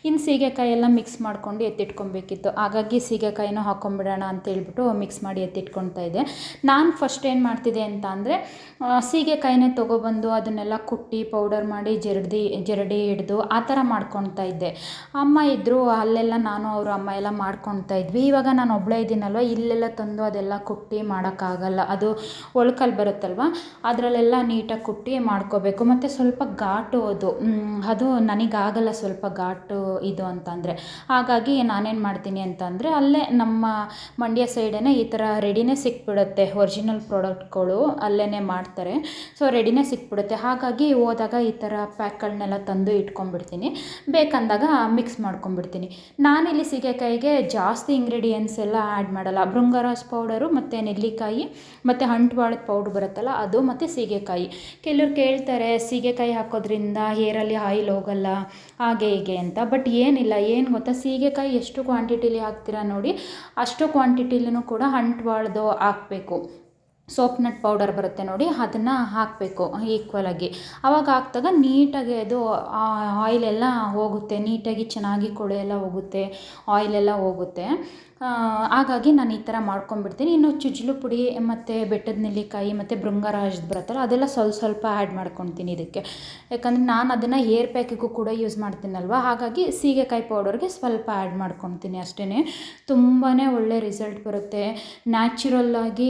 ಇನ್ನು ಸೀಗೆಕಾಯಿ ಎಲ್ಲ ಮಿಕ್ಸ್ ಮಾಡ್ಕೊಂಡು ಎತ್ತಿಟ್ಕೊಬೇಕಿತ್ತು, ಹಾಗಾಗಿ ಸೀಗೆಕಾಯಿನೂ ಹಾಕ್ಕೊಂಬಿಡೋಣ ಅಂತೇಳ್ಬಿಟ್ಟು ಮಿಕ್ಸ್ ಮಾಡಿ ಎತ್ತಿಟ್ಕೊಳ್ತಾ ಇದ್ದೆ. ನಾನು ಫಸ್ಟ್ ಏನು ಮಾಡ್ತಿದ್ದೆ ಅಂತ ಅಂದರೆ, ಸೀಗೆಕಾಯಿನೇ ತೊಗೊಬಂದು ಅದನ್ನೆಲ್ಲ ಕುಟ್ಟಿ ಪೌಡರ್ ಮಾಡಿ ಜರಡಿ ಹಿಡ್ದು ಆ ಥರ ಮಾಡ್ಕೊಳ್ತಾ ಇದ್ದೆ. ಅಮ್ಮ ಇದ್ದರು, ಅಲ್ಲೆಲ್ಲ ನಾನು ಅವರು ಅಮ್ಮ ಎಲ್ಲ ಮಾಡ್ಕೊಳ್ತಾ ಇದ್ವಿ. ಇವಾಗ ನಾನು ಒಬ್ಬಳೇ ಇದ್ದೀನಲ್ವ, ಇಲ್ಲೆಲ್ಲ ತಂದು ಅದೆಲ್ಲ ಕುಟ್ಟಿ ಮಾಡೋಕ್ಕಾಗಲ್ಲ. ಅದು ಒಳ್ಕಲ್ಲಿ ಬರುತ್ತಲ್ವ, ಅದರಲ್ಲೆಲ್ಲ ನೀಟಾಗಿ ಕುಟ್ಟಿ ಮಾಡ್ಕೋಬೇಕು. ಮತ್ತು ಸ್ವಲ್ಪ ಘಾಟು ಅದು ನನಗಾಗಲ್ಲ, ಸ್ವಲ್ಪ ಘಾಟು ಇದು ಅಂತಂದರೆ. ಹಾಗಾಗಿ ನಾನೇನು ಮಾಡ್ತೀನಿ ಅಂತಂದರೆ, ಅಲ್ಲೇ ನಮ್ಮ ಮಂಡ್ಯ ಸೈಡೇ ಈ ಥರ ರೆಡಿನೇ ಸಿಕ್ಬಿಡುತ್ತೆ. ಒರಿಜಿನಲ್ ಪ್ರಾಡಕ್ಟ್ಗಳು ಅಲ್ಲೇ ಮಾಡ್ತಾರೆ, ಸೊ ರೆಡಿನೇ ಸಿಕ್ಬಿಡುತ್ತೆ. ಹಾಗಾಗಿ ಹೋದಾಗ ಈ ಥರ ಪ್ಯಾಕ್ಗಳನ್ನೆಲ್ಲ ತಂದು ಇಟ್ಕೊಂಡ್ಬಿಡ್ತೀನಿ. ಬೇಕಂದಾಗ ಮಿಕ್ಸ್ ಮಾಡ್ಕೊಂಡ್ಬಿಡ್ತೀನಿ. ನಾನಿಲ್ಲಿ ಸೀಗೆಕಾಯಿಗೆ ಜಾಸ್ತಿ ಇಂಗ್ರೀಡಿಯೆಂಟ್ಸ್ ಎಲ್ಲ ಆ್ಯಡ್ ಮಾಡಲ್ಲ. ಭೃಂಗರಾಜ್ ಪೌಡರು ಮತ್ತು ನೆಲ್ಲಿಕಾಯಿ ಮತ್ತು ಅಂಟ್ವಾಳದ ಪೌಡ್ರ್ ಬರುತ್ತಲ್ಲ ಅದು, ಮತ್ತು ಸೀಗೆಕಾಯಿ. ಕೆಲವ್ರು ಕೇಳ್ತಾರೆ ಸೀಗೆಕಾಯಿ ಹಾಕೋದ್ರಿಂದ ಹೇರಲ್ಲಿ ಆಯಿಲ್ ಹೋಗಲ್ಲ ಹಾಗೆ ಹೀಗೆ ಅಂತ. ಬಟ್ ಏನಿಲ್ಲ, ಏನು ಗೊತ್ತಾ, ಸೀಗೆಕಾಯಿ ಎಷ್ಟು ಕ್ವಾಂಟಿಟಿಲಿ ಹಾಕ್ತೀರಾ ನೋಡಿ, ಅಷ್ಟು ಕ್ವಾಂಟಿಟಿಲೂ ಕೂಡ ಅಂಟ್ವಾಳ್ದು ಹಾಕಬೇಕು. ಸೋಪ್ ನಟ್ ಪೌಡರ್ ಬರುತ್ತೆ ನೋಡಿ, ಅದನ್ನು ಹಾಕಬೇಕು ಈಕ್ವಲಾಗಿ. ಆವಾಗ ಹಾಕಿದಾಗ ನೀಟಾಗಿ ಅದು ಆಯಿಲೆಲ್ಲ ಹೋಗುತ್ತೆ, ನೀಟಾಗಿ ಚೆನ್ನಾಗಿ ಕೊಳೆ ಎಲ್ಲ ಹೋಗುತ್ತೆ, ಆಯಿಲೆಲ್ಲ ಹೋಗುತ್ತೆ. ಹಾಗಾಗಿ ನಾನು ಈ ಥರ ಮಾಡ್ಕೊಂಡ್ಬಿಡ್ತೀನಿ. ಇನ್ನು ಚುಜ್ಲು ಪುಡಿ ಮತ್ತು ಬೆಟ್ಟದ ನೆಲ್ಲಿಕಾಯಿ ಮತ್ತು ಭೃಂಗರಾಜ್ ಬರುತ್ತಲ್ಲ, ಅದೆಲ್ಲ ಸ್ವಲ್ಪ ಆ್ಯಡ್ ಮಾಡ್ಕೊತೀನಿ ಇದಕ್ಕೆ. ಯಾಕಂದರೆ ನಾನು ಅದನ್ನು ಹೇರ್ ಪ್ಯಾಕಿಗೂ ಕೂಡ ಯೂಸ್ ಮಾಡ್ತೀನಲ್ವ, ಹಾಗಾಗಿ ಸೀಗೆಕಾಯಿ ಪೌಡರ್ಗೆ ಸ್ವಲ್ಪ ಆ್ಯಡ್ ಮಾಡ್ಕೊತೀನಿ ಅಷ್ಟೇ. ತುಂಬಾ ಒಳ್ಳೆ ರಿಸಲ್ಟ್ ಬರುತ್ತೆ. ನ್ಯಾಚುರಲ್ಲಾಗಿ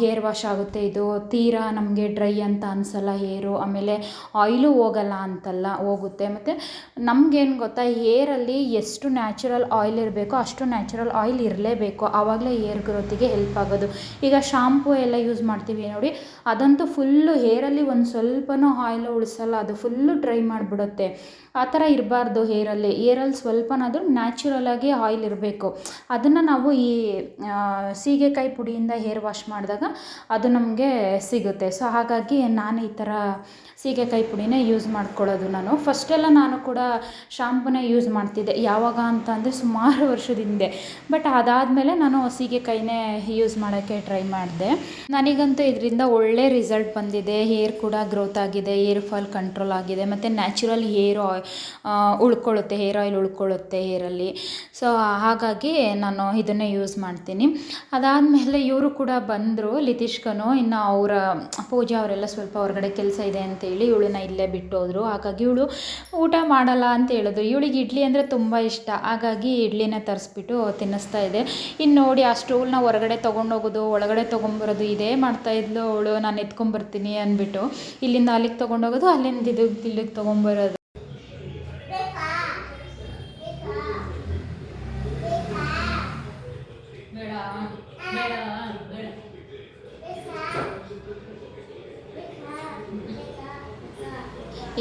ಹೇರ್ ವಾಶ್ ಆಗುತ್ತೆ ಇದು. ತೀರಾ ನಮಗೆ ಡ್ರೈ ಅಂತ ಅನಿಸಲ್ಲ ಹೇರು. ಆಮೇಲೆ ಆಯಿಲು ಹೋಗಲ್ಲ ಅಂತಲ್ಲ, ಹೋಗುತ್ತೆ. ಮತ್ತು ನಮಗೇನು ಗೊತ್ತಾ, ಹೇರಲ್ಲಿ ಎಷ್ಟು ನ್ಯಾಚುರಲ್ ಆಯಿಲ್ ಇರಬೇಕೋ ಅಷ್ಟು ನ್ಯಾಚುರಲ್ ಆಯಿಲ್ ಇರಲೇಬೇಕು, ಆವಾಗಲೇ ಹೇರ್ ಗ್ರೋತಿಗೆ ಹೆಲ್ಪ್ ಆಗೋದು. ಈಗ ಶಾಂಪೂ ಎಲ್ಲ ಯೂಸ್ ಮಾಡ್ತೀವಿ ನೋಡಿ, ಅದಂತೂ ಫುಲ್ಲು ಹೇರಲ್ಲಿ ಒಂದು ಸ್ವಲ್ಪನೂ ಆಯಿಲು ಉಳಿಸಲ್ಲ, ಅದು ಫುಲ್ಲು ಡ್ರೈ ಮಾಡಿಬಿಡುತ್ತೆ. ಆ ಥರ ಇರಬಾರ್ದು. ಹೇರಲ್ಲಿ ಸ್ವಲ್ಪನಾದರೂ ನ್ಯಾಚುರಲಾಗಿ ಆಯಿಲ್ ಇರಬೇಕು. ಅದನ್ನು ನಾವು ಈ ಸೀಗೆಕಾಯಿ ಪುಡಿಯಿಂದ ಹೇರ್ ವಾಶ್ ಮಾಡಿದಾಗ ಅದು ನಮಗೆ ಸಿಗುತ್ತೆ. ಸೊ ಹಾಗಾಗಿ ನಾನು ಈ ಥರ ಸೀಗೆಕಾಯಿ ಪುಡಿನೇ ಯೂಸ್ ಮಾಡ್ಕೊಳ್ಳೋದು. ನಾನು ಫಸ್ಟೆಲ್ಲ ನಾನು ಕೂಡ ಶಾಂಪೂನೇ ಯೂಸ್ ಮಾಡ್ತಿದ್ದೆ. ಯಾವಾಗ ಅಂತ ಅಂದರೆ ಸುಮಾರು ವರ್ಷದ ಹಿಂದೆ. ಬಟ್ ಅದಾದಮೇಲೆ ನಾನು ಸೀಗೆಕಾಯಿನೇ ಯೂಸ್ ಮಾಡೋಕ್ಕೆ ಟ್ರೈ ಮಾಡಿದೆ. ನನಗಂತೂ ಇದರಿಂದ ಒಳ್ಳೆ ರಿಸಲ್ಟ್ ಬಂದಿದೆ. ಹೇರ್ ಕೂಡ ಗ್ರೋತ್ ಆಗಿದೆ, ಹೇರ್ ಫಾಲ್ ಕಂಟ್ರೋಲ್ ಆಗಿದೆ, ಮತ್ತು ನ್ಯಾಚುರಲ್ ಹೇರ್ ಉಳ್ಕೊಳ್ಳುತ್ತೆ, ಹೇರ್ ಆಯಿಲ್ ಉಳ್ಕೊಳ್ಳುತ್ತೆ ಹೇರಲ್ಲಿ. ಸೊ ಹಾಗಾಗಿ ನಾನು ಇದನ್ನೇ ಯೂಸ್ ಮಾಡ್ತೀನಿ. ಅದಾದಮೇಲೆ ಇವರು ಕೂಡ ಬಂದರು, ಲಿತಿಷ್ಕನು. ಇನ್ನು ಅವರ ಪೂಜಾ ಅವರೆಲ್ಲ ಸ್ವಲ್ಪ ಹೊರಗಡೆ ಕೆಲಸ ಇದೆ ಅಂತೇಳಿ ಇವಳನ್ನ ಇಲ್ಲೇ ಬಿಟ್ಟು ಹೋದರು. ಹಾಗಾಗಿ ಇವಳು ಊಟ ಮಾಡಲ್ಲ ಅಂತ ಹೇಳಿದ್ರು. ಇವಳಿಗೆ ಇಡ್ಲಿ ಅಂದರೆ ತುಂಬ ಇಷ್ಟ, ಹಾಗಾಗಿ ಇಡ್ಲಿನ ತರಿಸ್ಬಿಟ್ಟು ತಿನ್ನಿಸ್ತಾ ಇದೆ. ಇನ್ನು ನೋಡಿ, ಆ ಸ್ಟೂಲ್ನ ಹೊರಗಡೆ ತೊಗೊಂಡೋಗೋದು, ಒಳಗಡೆ ತೊಗೊಂಬರೋದು ಇದೇ ಮಾಡ್ತಾಯಿದ್ಲು ಅವಳು. ನಾನು ಎತ್ಕೊಂಬರ್ತೀನಿ ಅಂದ್ಬಿಟ್ಟು ಇಲ್ಲಿಂದ ಅಲ್ಲಿಗೆ ತೊಗೊಂಡೋಗೋದು, ಅಲ್ಲಿಂದ ಇಲ್ಲಿಗೆ ತೊಗೊಂಬರೋದು.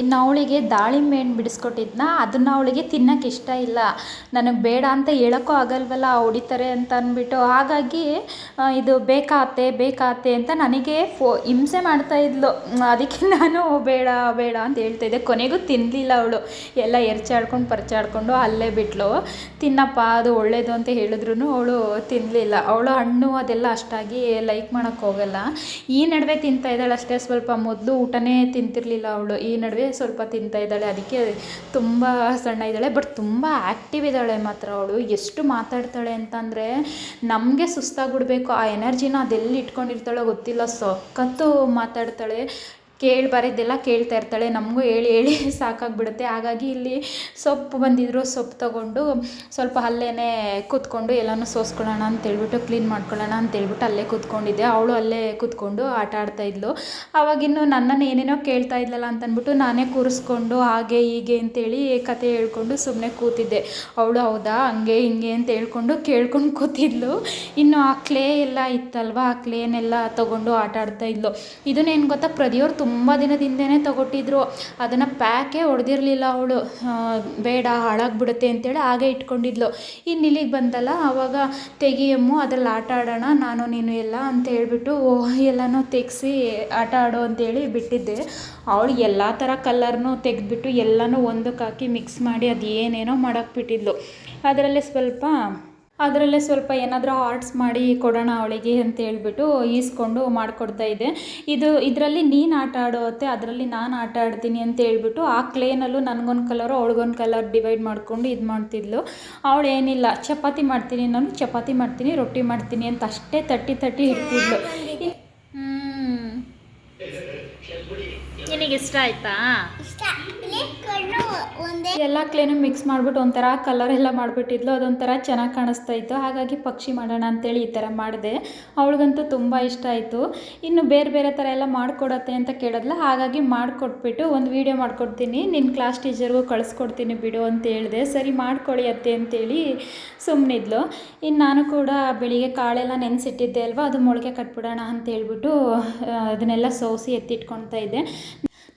ಇನ್ನು ಅವಳಿಗೆ ದಾಳಿಂಬೆ ಹಣ್ಣು ಬಿಡಿಸ್ಕೊಟ್ಟಿದ್ನ, ಅದನ್ನು ಅವಳಿಗೆ ತಿನ್ನೋಕ್ಕೆ ಇಷ್ಟ ಇಲ್ಲ. ನನಗೆ ಬೇಡ ಅಂತ ಹೇಳೋಕ್ಕೂ ಆಗಲ್ವಲ್ಲ, ಹೊಡಿತಾರೆ ಅಂತ ಅಂದ್ಬಿಟ್ಟು. ಹಾಗಾಗಿ ಇದು ಬೇಕಾತೆ ಅಂತ ನನಗೆ ಹಿಂಸೆ ಮಾಡ್ತಾಯಿದ್ಲು. ಅದಕ್ಕೆ ನಾನು ಬೇಡ ಅಂತ ಹೇಳ್ತಾಯಿದ್ದೆ. ಕೊನೆಗೂ ತಿನ್ನಲಿಲ್ಲ ಅವಳು. ಎಲ್ಲ ಎರಚಾಡ್ಕೊಂಡು ಪರ್ಚಾಡ್ಕೊಂಡು ಅಲ್ಲೇ ಬಿಟ್ಲು. ತಿನ್ನಪ್ಪ, ಅದು ಒಳ್ಳೇದು ಅಂತ ಹೇಳಿದ್ರು ಅವಳು ತಿನ್ನಲಿಲ್ಲ. ಅವಳು ಹಣ್ಣು ಅದೆಲ್ಲ ಅಷ್ಟಾಗಿ ಲೈಕ್ ಮಾಡೋಕ್ಕೆ ಹೋಗಲ್ಲ. ಈ ನಡುವೆ ತಿಂತಾಯಿದ್ದಾಳೆ ಅಷ್ಟೇ ಸ್ವಲ್ಪ. ಮೊದಲು ಊಟನೇ ತಿಂತಿರಲಿಲ್ಲ ಅವಳು, ಈ ನಡುವೆ ಸ್ವಲ್ಪ ತಿಂತಾ ಇದ್ದಾಳೆ. ಅದಕ್ಕೆ ತುಂಬ ಸಣ್ಣ ಇದ್ದಾಳೆ, ಬಟ್ ತುಂಬ ಆ್ಯಕ್ಟಿವ್ ಇದ್ದಾಳೆ ಮಾತ್ರ ಅವಳು. ಎಷ್ಟು ಮಾತಾಡ್ತಾಳೆ ಅಂತಂದರೆ ನಮಗೆ ಸುಸ್ತಾಗ್ಬಿಡ್ಬೇಕು. ಆ ಎನರ್ಜಿನ ಅದೆಲ್ಲಿ ಇಟ್ಕೊಂಡಿರ್ತಾಳೋ ಗೊತ್ತಿಲ್ಲ, ಸಖತ್ತು ಮಾತಾಡ್ತಾಳೆ. ಬರೋದೆಲ್ಲ ಕೇಳ್ತಾ ಇರ್ತಾಳೆ. ನಮಗೂ ಹೇಳಿ ಹೇಳಿ ಸಾಕಾಗ್ಬಿಡುತ್ತೆ. ಹಾಗಾಗಿ ಇಲ್ಲಿ ಸೊಪ್ಪು ಬಂದಿದ್ರು, ಸೊಪ್ಪು ತೊಗೊಂಡು ಸ್ವಲ್ಪ ಅಲ್ಲೇ ಕೂತ್ಕೊಂಡು ಎಲ್ಲನೂ ಸೋಸ್ಕೊಳ್ಳೋಣ ಅಂತೇಳ್ಬಿಟ್ಟು ಕ್ಲೀನ್ ಮಾಡ್ಕೊಳ್ಳೋಣ ಅಂತೇಳ್ಬಿಟ್ಟು ಅಲ್ಲೇ ಕೂತ್ಕೊಂಡಿದ್ದೆ. ಅವಳು ಅಲ್ಲೇ ಕೂತ್ಕೊಂಡು ಆಟ ಆಡ್ತಾಯಿದ್ಲು. ಅವಾಗಿನ್ನು ನನ್ನನ್ನು ಏನೇನೋ ಕೇಳ್ತಾ ಇದ್ಲಲ್ಲ ಅಂತಂದ್ಬಿಟ್ಟು ನಾನೇ ಕೂರಿಸ್ಕೊಂಡು ಹಾಗೆ ಹೀಗೆ ಅಂತೇಳಿ ಕತೆ ಹೇಳ್ಕೊಂಡು ಸುಮ್ಮನೆ ಕೂತಿದ್ದೆ. ಅವಳು ಹೌದಾ ಹಂಗೆ ಹಿಂಗೆ ಅಂತ ಹೇಳ್ಕೊಂಡು ಕೇಳ್ಕೊಂಡು ಕೂತಿದ್ಲು. ಇನ್ನು ಆ ಕ್ಲೇ ಎಲ್ಲ ಇತ್ತಲ್ವ, ಆ ಕ್ಲೇನೆಲ್ಲ ತೊಗೊಂಡು ಆಟ ಆಡ್ತಾಯಿದ್ಲು. ಇದನ್ನೇನು ಗೊತ್ತಾ, ಪ್ರದಿಯವ್ರು ತುಂಬ ದಿನದಿಂದನೇ ತೊಗೊಟ್ಟಿದ್ರು. ಅದನ್ನು ಪ್ಯಾಕೇ ಹೊಡೆದಿರಲಿಲ್ಲ ಅವಳು. ಬೇಡ ಹಾಳಾಗ್ಬಿಡುತ್ತೆ ಅಂತೇಳಿ ಹಾಗೆ ಇಟ್ಕೊಂಡಿದ್ಲು. ಇನ್ನು ಇಲ್ಲಿಗೆ ಬಂತಲ್ಲ ಆವಾಗ ತೆಗಿಯಮ್ಮು ಅದ್ರಲ್ಲಿ ಆಟ ಆಡೋಣ ನಾನು ನೀನು ಎಲ್ಲ ಅಂತ ಹೇಳ್ಬಿಟ್ಟು ಎಲ್ಲನೂ ತೆಗೆಸಿ ಆಟ ಆಡೋ ಅಂತೇಳಿ ಬಿಟ್ಟಿದ್ದೆ. ಅವಳು ಎಲ್ಲ ಥರ ಕಲರ್ನೂ ತೆಗೆದ್ಬಿಟ್ಟು ಎಲ್ಲನೂ ಒಂದಕ್ಕೆ ಹಾಕಿ ಮಿಕ್ಸ್ ಮಾಡಿ ಅದು ಏನೇನೋ ಮಾಡೋಕ್ಕೆ ಬಿಟ್ಟಿದ್ಲು. ಅದರಲ್ಲೇ ಸ್ವಲ್ಪ ಏನಾದರೂ ಆರ್ಟ್ಸ್ ಮಾಡಿ ಕೊಡೋಣ ಅವಳಿಗೆ ಅಂತ ಹೇಳ್ಬಿಟ್ಟು ಈಸ್ಕೊಂಡು ಮಾಡಿಕೊಡ್ತಾಯಿದ್ದೆ. ಇದರಲ್ಲಿ ನೀನು ಆಟ ಆಡೋತ್ತೆ, ಅದರಲ್ಲಿ ನಾನು ಆಟ ಆಡ್ತೀನಿ ಅಂತ ಹೇಳ್ಬಿಟ್ಟು ಆ ಕ್ಲೇನಲ್ಲೂ ನನಗೊಂದು ಕಲರು ಅವಳಿಗೊಂದು ಕಲರ್ ಡಿವೈಡ್ ಮಾಡಿಕೊಂಡು ಇದು ಮಾಡ್ತಿದ್ಲು. ಅವಳು ಏನಿಲ್ಲ ಚಪಾತಿ ಮಾಡ್ತೀನಿ, ನಾನು ಚಪಾತಿ ಮಾಡ್ತೀನಿ, ರೊಟ್ಟಿ ಮಾಡ್ತೀನಿ ಅಂತ ಅಷ್ಟೇ ತಟ್ಟಿ ಇಡ್ತಿದ್ಲು. ನಿನಗೆ ಇಷ್ಟ ಆಯ್ತಾ? ಎಲ್ಲ ಕ್ಲೇನು ಮಿಕ್ಸ್ ಮಾಡಿಬಿಟ್ಟು ಒಂಥರ ಕಲರ್ ಎಲ್ಲ ಮಾಡಿಬಿಟ್ಟಿದ್ಲು. ಅದೊಂಥರ ಚೆನ್ನಾಗಿ ಕಾಣಿಸ್ತಾ ಇತ್ತು. ಹಾಗಾಗಿ ಪಕ್ಷಿ ಮಾಡೋಣ ಅಂತೇಳಿ ಈ ಥರ ಮಾಡಿದೆ. ಅವಳಿಗಂತೂ ತುಂಬ ಇಷ್ಟ ಆಯಿತು. ಇನ್ನು ಬೇರೆ ಥರ ಎಲ್ಲ ಮಾಡಿಕೊಡತ್ತೆ ಅಂತ ಕೇಳಿದ್ಲ. ಹಾಗಾಗಿ ಮಾಡಿಕೊಟ್ಬಿಟ್ಟು ಒಂದು ವೀಡಿಯೋ ಮಾಡಿಕೊಡ್ತೀನಿ, ನಿನ್ನ ಕ್ಲಾಸ್ ಟೀಚರ್ಗೂ ಕಳಿಸ್ಕೊಡ್ತೀನಿ ಬಿಡು ಅಂತ ಹೇಳಿದೆ. ಸರಿ ಮಾಡ್ಕೊಳ್ಳಿ ಅತ್ತೆ ಅಂತೇಳಿ ಸುಮ್ಮನಿದ್ಲು. ಇನ್ನು ನಾನು ಕೂಡ ಬೆಳಿಗ್ಗೆ ಕಾಳೆಲ್ಲ ನೆನೆಸಿಟ್ಟಿದ್ದೆ ಅಲ್ವಾ, ಅದು ಮೊಳಕೆ ಕಟ್ಬಿಡೋಣ ಅಂತ ಹೇಳ್ಬಿಟ್ಟು ಅದನ್ನೆಲ್ಲ ಸೋಸಿ ಎತ್ತಿಟ್ಕೊಳ್ತಾ ಇದ್ದೆ.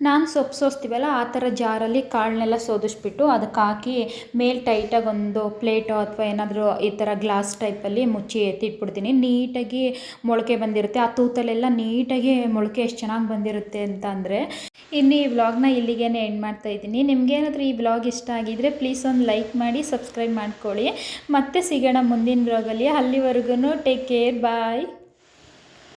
ನಾನು ಸೊಪ್ಪು ಸೋಸ್ತೀವಲ್ಲ ಆ ಥರ ಜಾರಲ್ಲಿ ಕಾಳನ್ನೆಲ್ಲ ಸೋದಿಸ್ಬಿಟ್ಟು ಅದಕ್ಕೆ ಹಾಕಿ ಮೇಲೆ ಟೈಟಾಗಿ ಒಂದು ಪ್ಲೇಟೋ ಅಥವಾ ಏನಾದರೂ ಈ ಥರ ಗ್ಲಾಸ್ ಟೈಪಲ್ಲಿ ಮುಚ್ಚಿ ಎತ್ತಿಟ್ಬಿಡ್ತೀನಿ. ನೀಟಾಗಿ ಮೊಳಕೆ ಬಂದಿರುತ್ತೆ. ಆ ತೂತಲ್ಲೆಲ್ಲ ನೀಟಾಗಿ ಮೊಳಕೆ ಎಷ್ಟು ಚೆನ್ನಾಗಿ ಬಂದಿರುತ್ತೆ ಅಂತ ಅಂದರೆ. ಇನ್ನು ಈ ವ್ಲಾಗ್ನ ಇಲ್ಲಿಗೇ ಎಂಡ್ ಮಾಡ್ತಾಯಿದ್ದೀನಿ. ನಿಮಗೇನಾದರೂ ಈ ವ್ಲಾಗ್ ಇಷ್ಟ ಆಗಿದ್ದರೆ ಪ್ಲೀಸ್ ಒಂದು ಲೈಕ್ ಮಾಡಿ ಸಬ್ಸ್ಕ್ರೈಬ್ ಮಾಡ್ಕೊಳ್ಳಿ. ಮತ್ತೆ ಸಿಗೋಣ ಮುಂದಿನ ವ್ಲಾಗಲ್ಲಿ. ಅಲ್ಲಿವರೆಗೂ ಟೇಕ್ ಕೇರ್, ಬಾಯ್.